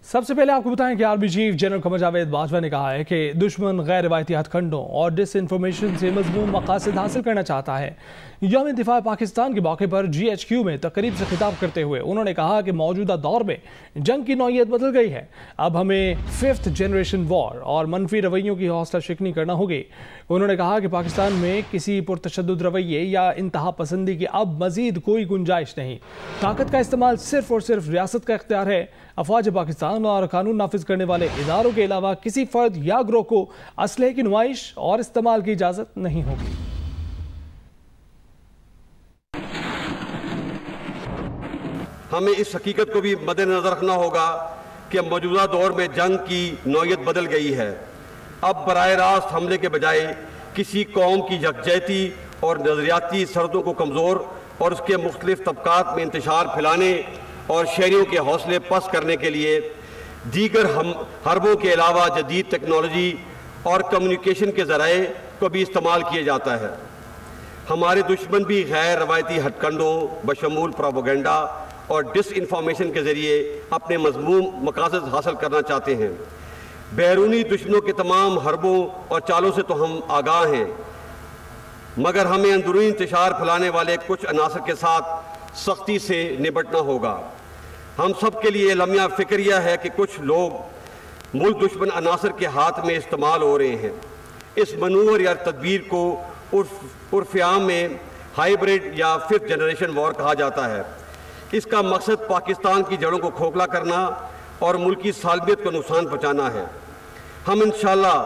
سب سے پہلے آپ کو بتائیں کہ army chief general Qamar Javed Bajwa نے کہا ہے کہ دشمن غیر روایتی ہتھ کنڈوں اور ڈس انفارمیشن سے مضمون مقاصد حاصل کرنا چاہتا ہے۔ یوم دفاع پاکستان کے موقع پر GHQ میں تقریب سے خطاب کرتے ہوئے انہوں نے کہا کہ موجودہ دور میں جنگ کی نوعیت بدل گئی ہے، اب ہمیں 5th جنریشن وار اور منفی رویوں کی حوصلہ شکنی کرنا ہوگی۔ انہوں نے کہا کہ پاکستان میں کسی پرتشدد رویے یا انتہا پسندی کی اب مزید کوئی گنجائش نہیں، طاقت کا استعمال صرف اور صرف ریاست کا اختیار ہے۔ افواج پاکستان اور قانون نافذ کرنے والے اداروں کے علاوہ کسی فرد یا گروہ کو اسلحے کی نمائش اور استعمال کی اجازت نہیں ہوگی۔ ہمیں اس حقیقت کو بھی مد نظر رکھنا ہوگا کہ موجودہ دور میں جنگ کی نوعیت بدل گئی ہے۔ اب براہ راست حملے کے بجائے کسی قوم کی یکجہتی اور نظریاتی سرحدوں کو کمزور اور اس کے مختلف طبقات میں انتشار پھیلانے اور شہریوں کے حوصلے پست کرنے کے لیے دیگر حربوں کے علاوہ جدید ٹیکنالوجی اور کمیونیکیشن کے ذرائع کو بھی استعمال کیا جاتا ہے۔ ہمارے دشمن بھی غیر روایتی ہتھ کنڈوں بشمول پروپیگنڈا اور ڈس انفارمیشن کے ذریعے اپنے مضمون مقاصد حاصل کرنا چاہتے ہیں۔ بیرونی دشمنوں کے تمام حربوں اور چالوں سے تو ہم آگاہ ہیں، مگر ہمیں اندرونی انتشار پھیلانے والے کچھ عناصر کے ساتھ سختی سے نپٹنا ہوگا۔ ہم سب کے لیے لمحہ فکریہ ہے کہ کچھ لوگ ملک دشمن عناصر کے ہاتھ میں استعمال ہو رہے ہیں۔ اس منور یا تدبیر کو عرف عام میں ہائیبرڈ یا 5th جنریشن وار کہا جاتا ہے۔ اس کا مقصد پاکستان کی جڑوں کو کھوکھلا کرنا اور ملکی سالمیت کو نقصان پہنچانا ہے۔ ہم انشاءاللہ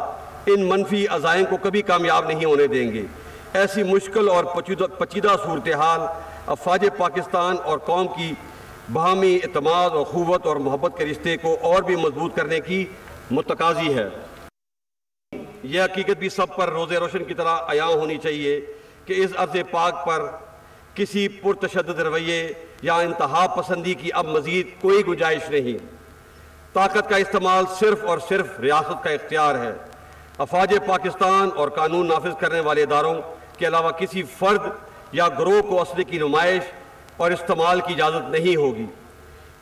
ان منفی عزائم کو کبھی کامیاب نہیں ہونے دیں گے۔ ایسی مشکل اور پیچیدہ صورتحال افواج پاکستان اور قوم کی باہمی اعتماد اور قوت اور محبت کے رشتے کو اور بھی مضبوط کرنے کی متقاضی ہے۔ یہ حقیقت بھی سب پر روز روشن کی طرح عیاں ہونی چاہیے کہ اس ارض پاک پر کسی پرتشدد رویے یا انتہا پسندی کی اب مزید کوئی گنجائش نہیں۔ طاقت کا استعمال صرف اور صرف ریاست کا اختیار ہے۔ افواج پاکستان اور قانون نافذ کرنے والے اداروں کے علاوہ کسی فرد یا گروہ کو اسلحے کی نمائش اور استعمال کی اجازت نہیں ہوگی۔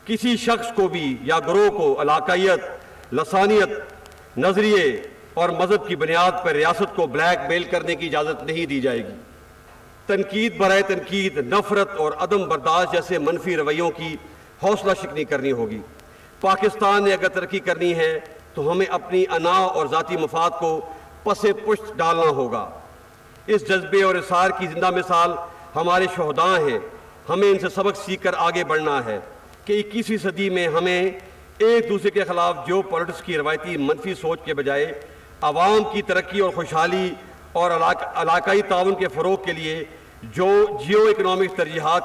کسی شخص کو بھی یا گروہ کو علاقائیت، لسانیت، نظریے اور مذہب کی بنیاد پر ریاست کو بلیک میل کرنے کی اجازت نہیں دی جائے گی۔ تنقید برائے تنقید، نفرت اور عدم برداشت جیسے منفی رویوں کی حوصلہ شکنی کرنی ہوگی۔ پاکستان نے اگر ترقی کرنی ہے تو ہمیں اپنی انا اور ذاتی مفاد کو پس پشت ڈالنا ہوگا۔ اس جذبے اور اصرار کی زندہ مثال ہمارے شہداء ہیں۔ ہمیں ان سے سبق سیکھ کر آگے بڑھنا ہے کہ 21ویں صدی میں ہمیں ایک دوسرے کے خلاف جیو پالیٹکس کی روایتی منفی سوچ کے بجائے عوام کی ترقی اور خوشحالی اور علاقائی تعاون کے فروغ کے لیے جو جیو اکنامک ترجیحات،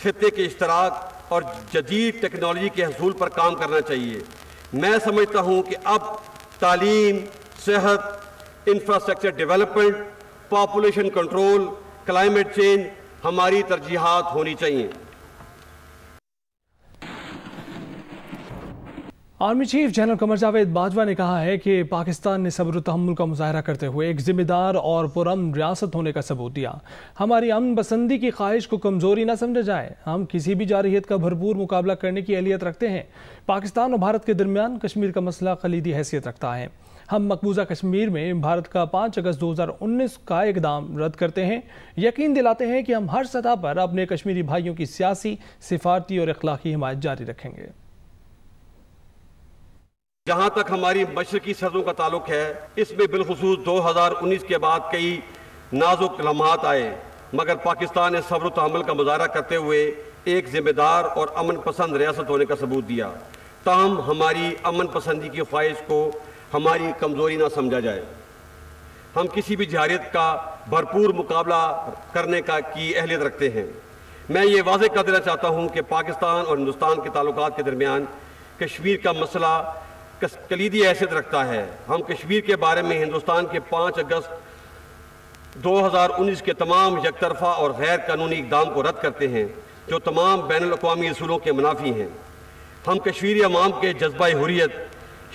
خطے کے اشتراک اور جدید ٹیکنالوجی کے حصول پر کام کرنا چاہیے۔ میں سمجھتا ہوں کہ اب تعلیم، صحت، infrastructure development, population control, climate change ہماری ترجیحات ہونی چاہیے۔ Army chief general Qamar Javed Bajwa نے کہا ہے کہ پاکستان نے صبر و تحمل کا مظاہرہ کرتے ہوئے ایک ذمہ دار اور پرامن ریاست ہونے کا ثبوت دیا۔ ہماری امن پسندی کی خواہش کو کمزوری نہ سمجھا جائے، ہم کسی بھی جارحیت کا بھرپور مقابلہ کرنے کی اہلیت رکھتے ہیں۔ پاکستان اور بھارت کے درمیان کشمیر کا مسئلہ کلیدی حیثیت رکھتا ہے۔ ہم مقبوضہ کشمیر میں بھارت کا 5 اگست 2019 کا اقدام رد کرتے ہیں، یقین دلاتے ہیں کہ ہم ہر سطح پر اپنے کشمیری بھائیوں کی سیاسی، سفارتی اور اخلاقی حمایت جاری رکھیں گے۔ جہاں تک ہماری مشرقی سرحدوں کا تعلق ہے، اس میں بالخصوص 2019 کے بعد کئی نازک لمحات آئے، مگر پاکستان نے صبر و تحمل کا مظاہرہ کرتے ہوئے ایک ذمہ دار اور امن پسند ریاست ہونے کا ثبوت دیا۔ تاہم ہماری امن پسندی کی خواہش کو ہماری کمزوری نہ سمجھا جائے۔ ہم کسی بھی جارحیت کا بھرپور مقابلہ کرنے کی اہلیت رکھتے ہیں۔ میں یہ واضح کر دینا چاہتا ہوں کہ پاکستان اور ہندوستان کے تعلقات کے درمیان کشمیر کا مسئلہ کلیدی حیثیت رکھتا ہے۔ ہم کشمیر کے بارے میں ہندوستان کے 5 اگست 2019 کے تمام یک طرفہ اور غیر قانونی اقدام کو رد کرتے ہیں جو تمام بین الاقوامی اصولوں کے منافی ہیں۔ ہم کشمیری عوام کے جذبہ حریت،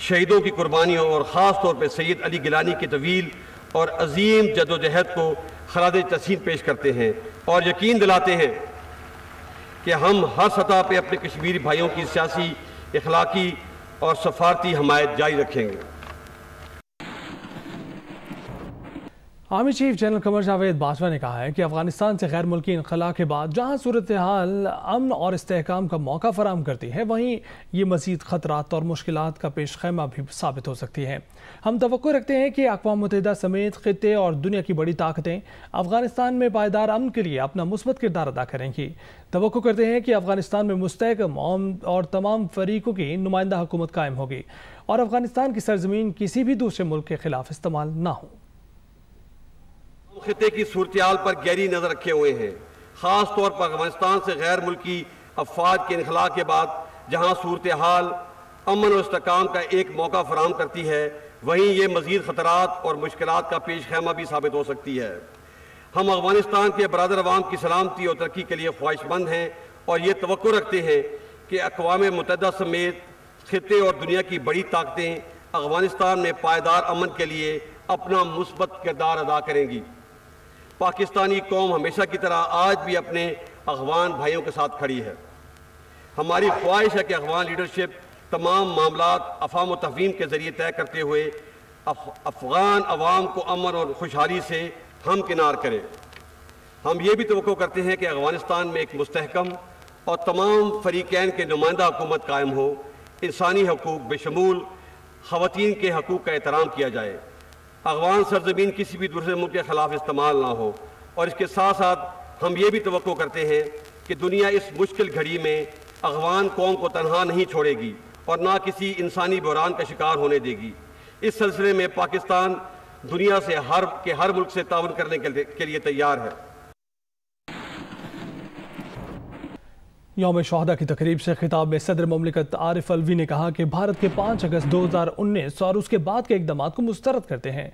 شہیدوں کی قربانیوں اور خاص طور پہ سید علی گیلانی کی طویل اور عظیم جدوجہد کو خراج تحسین پیش کرتے ہیں اور یقین دلاتے ہیں کہ ہم ہر سطح پہ اپنے کشمیری بھائیوں کی سیاسی، اخلاقی اور سفارتی حمایت جاری رکھیں گے۔ Army chief general Qamar Javed Bajwa نے کہا ہے کہ افغانستان سے غیر ملکی انخلا کے بعد جہاں صورتحال امن اور استحکام کا موقع فراہم کرتی ہے، وہیں یہ مزید خطرات اور مشکلات کا پیش خیمہ بھی ثابت ہو سکتی ہے۔ ہم توقع رکھتے ہیں کہ اقوام متحدہ سمیت خطے اور دنیا کی بڑی طاقتیں افغانستان میں پائیدار امن کے لیے اپنا مثبت کردار ادا کریں گی۔ توقع کرتے ہیں کہ افغانستان میں مستحکم اور تمام فریقوں کی نمائندہ حکومت قائم ہوگی اور افغانستان کی سرزمین کسی بھی دوسرے ملک کے خلاف استعمال نہ ہو۔ خطے کی صورتحال پر گہری نظر رکھے ہوئے ہیں، خاص طور پر افغانستان سے غیر ملکی افواج کے انخلاء کے بعد جہاں صورتحال امن و استحکام کا ایک موقع فراہم کرتی ہے، وہیں یہ مزید خطرات اور مشکلات کا پیش خیمہ بھی ثابت ہو سکتی ہے۔ ہم افغانستان کے برادر عوام کی سلامتی اور ترقی کے لیے خواہش مند ہیں اور یہ توقع رکھتے ہیں کہ اقوام متحدہ سمیت خطے اور دنیا کی بڑی طاقتیں افغانستان میں پائیدار امن کے لیے اپنا مثبت کردار ادا کریں گی۔ پاکستانی قوم ہمیشہ کی طرح آج بھی اپنے افغان بھائیوں کے ساتھ کھڑی ہے۔ ہماری خواہش ہے کہ افغان لیڈرشپ تمام معاملات افہام و تفہیم کے ذریعے طے کرتے ہوئے افغان عوام کو امن اور خوشحالی سے ہمکنار کرے۔ ہم یہ بھی توقع کرتے ہیں کہ افغانستان میں ایک مستحکم اور تمام فریقین کے نمائندہ حکومت قائم ہو، انسانی حقوق بشمول خواتین کے حقوق کا احترام کیا جائے، افغان سرزمین کسی بھی دوسرے ملک کے خلاف استعمال نہ ہو، اور اس کے ساتھ ساتھ ہم یہ بھی توقع کرتے ہیں کہ دنیا اس مشکل گھڑی میں افغان قوم کو تنہا نہیں چھوڑے گی اور نہ کسی انسانی بحران کا شکار ہونے دے گی۔ اس سلسلے میں پاکستان دنیا سے ہر ملک سے تعاون کرنے کے لیے تیار ہے۔ یوم شہداء کی تقریب سے خطاب میں صدر مملکت عارف الوی نے کہا کہ بھارت کے 5 اگست 2019 اور اس کے بعد کے اقدامات کو مسترد کرتے ہیں۔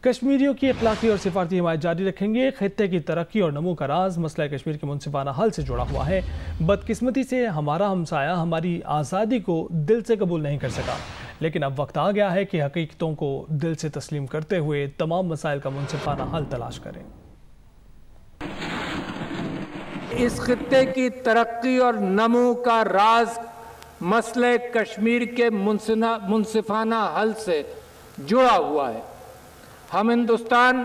کشمیریوں کی اخلاقی اور سفارتی حمایت جاری رکھیں گے۔ خطے کی ترقی اور نمو کا راز مسئلہ کشمیر کے منصفانہ حل سے جڑا ہوا ہے۔ بدقسمتی سے ہمارا ہمسایہ ہماری آزادی کو دل سے قبول نہیں کر سکا، لیکن اب وقت آ گیا ہے کہ حقیقتوں کو دل سے تسلیم کرتے ہوئے تمام مسائل کا منصفانہ حل تلاش کریں۔ اس خطے کی ترقی اور نمو کا راز مسئلہ کشمیر کے منصفانہ حل سے جڑا ہوا ہے۔ ہم ہندوستان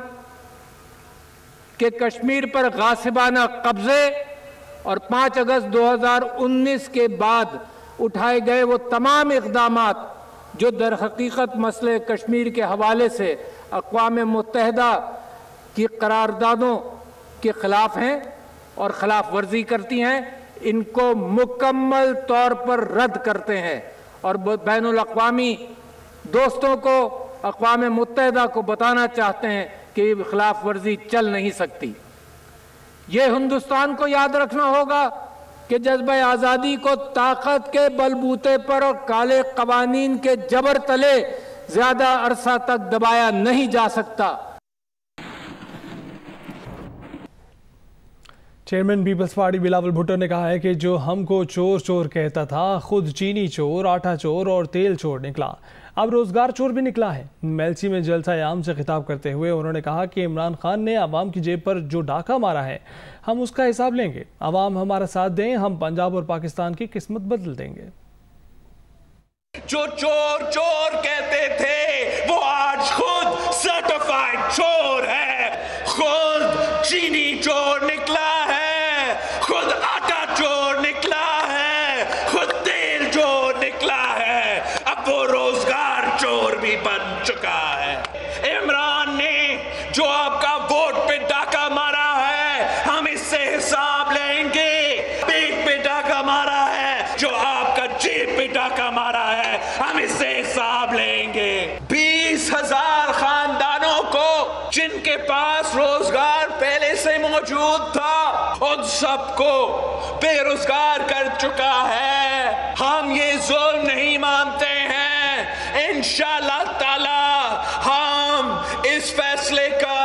کے کشمیر پر غاصبانہ قبضے اور 5 اگست 2019 کے بعد اٹھائے گئے وہ تمام اقدامات جو در حقیقت مسئلہ کشمیر کے حوالے سے اقوام متحدہ کی قراردادوں کے خلاف ہیں اور خلاف ورزی کرتی ہیں، ان کو مکمل طور پر رد کرتے ہیں اور بین الاقوامی دوستوں کو، اقوام متحدہ کو بتانا چاہتے ہیں کہ یہ خلاف ورزی چل نہیں سکتی۔ یہ ہندوستان کو یاد رکھنا ہوگا کہ جذبہ آزادی کو طاقت کے بلبوتے پر اور کالے قوانین کے جبر تلے زیادہ عرصہ تک دبایا نہیں جا سکتا۔ چیئرمین پیپلز پارٹی بلاول بھٹو نے کہا ہے کہ جو ہم کو چور چور کہتا تھا خود چینی چور، آٹا چور اور تیل چور نکلا، اب روزگار چور بھی نکلا ہے۔ میلسی میں جلسہ عام سے خطاب کرتے ہوئے انہوں نے کہا کہ عمران خان نے عوام کی جیب پر جو ڈاکہ مارا ہے ہم اس کا حساب لیں گے، عوام ہمارا ساتھ دیں، ہم پنجاب اور پاکستان کی قسمت بدل دیں گے۔ جو چور چور کہتے تھے وہ آج خود سرٹیفائیڈ چور ہے، خود چینی چور نکلا ہے، خود آٹا چور نکلا ہے، خود تیل چور نکلا ہے، اب وہ روزگار چور بھی بن چکا ہے۔ عمران نے جو آپ کا ووٹ پہ ڈاکہ مارا ہے ہم اس سے حساب لیں گے۔ پیٹ پہ ڈاکہ مارا ہے جو آپ کا جیب پہ ڈاکہ مارا ہے ہم اس سے حساب لیں گے۔ 20,000 خاندانوں کو جن کے پاس روزگار پہلے سے موجود تھا ان سب کو بے روزگار کر چکا ہے۔ ہم یہ ظلم نہیں مانتے ہیں، انشاءاللہ تعالی ہم اس فیصلے کا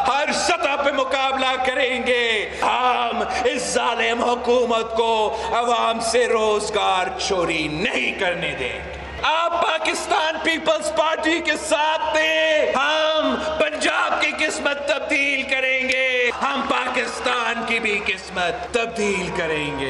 ہر سطح پہ مقابلہ کریں گے۔ ہم اس ظالم حکومت کو عوام سے روزگار چوری نہیں کرنے دیں گے۔ آپ پاکستان پیپلز پارٹی کے ساتھ تھے، ہم پنجاب کی قسمت تبدیل کریں گے، ہم پاکستان کی بھی قسمت تبدیل کریں گے۔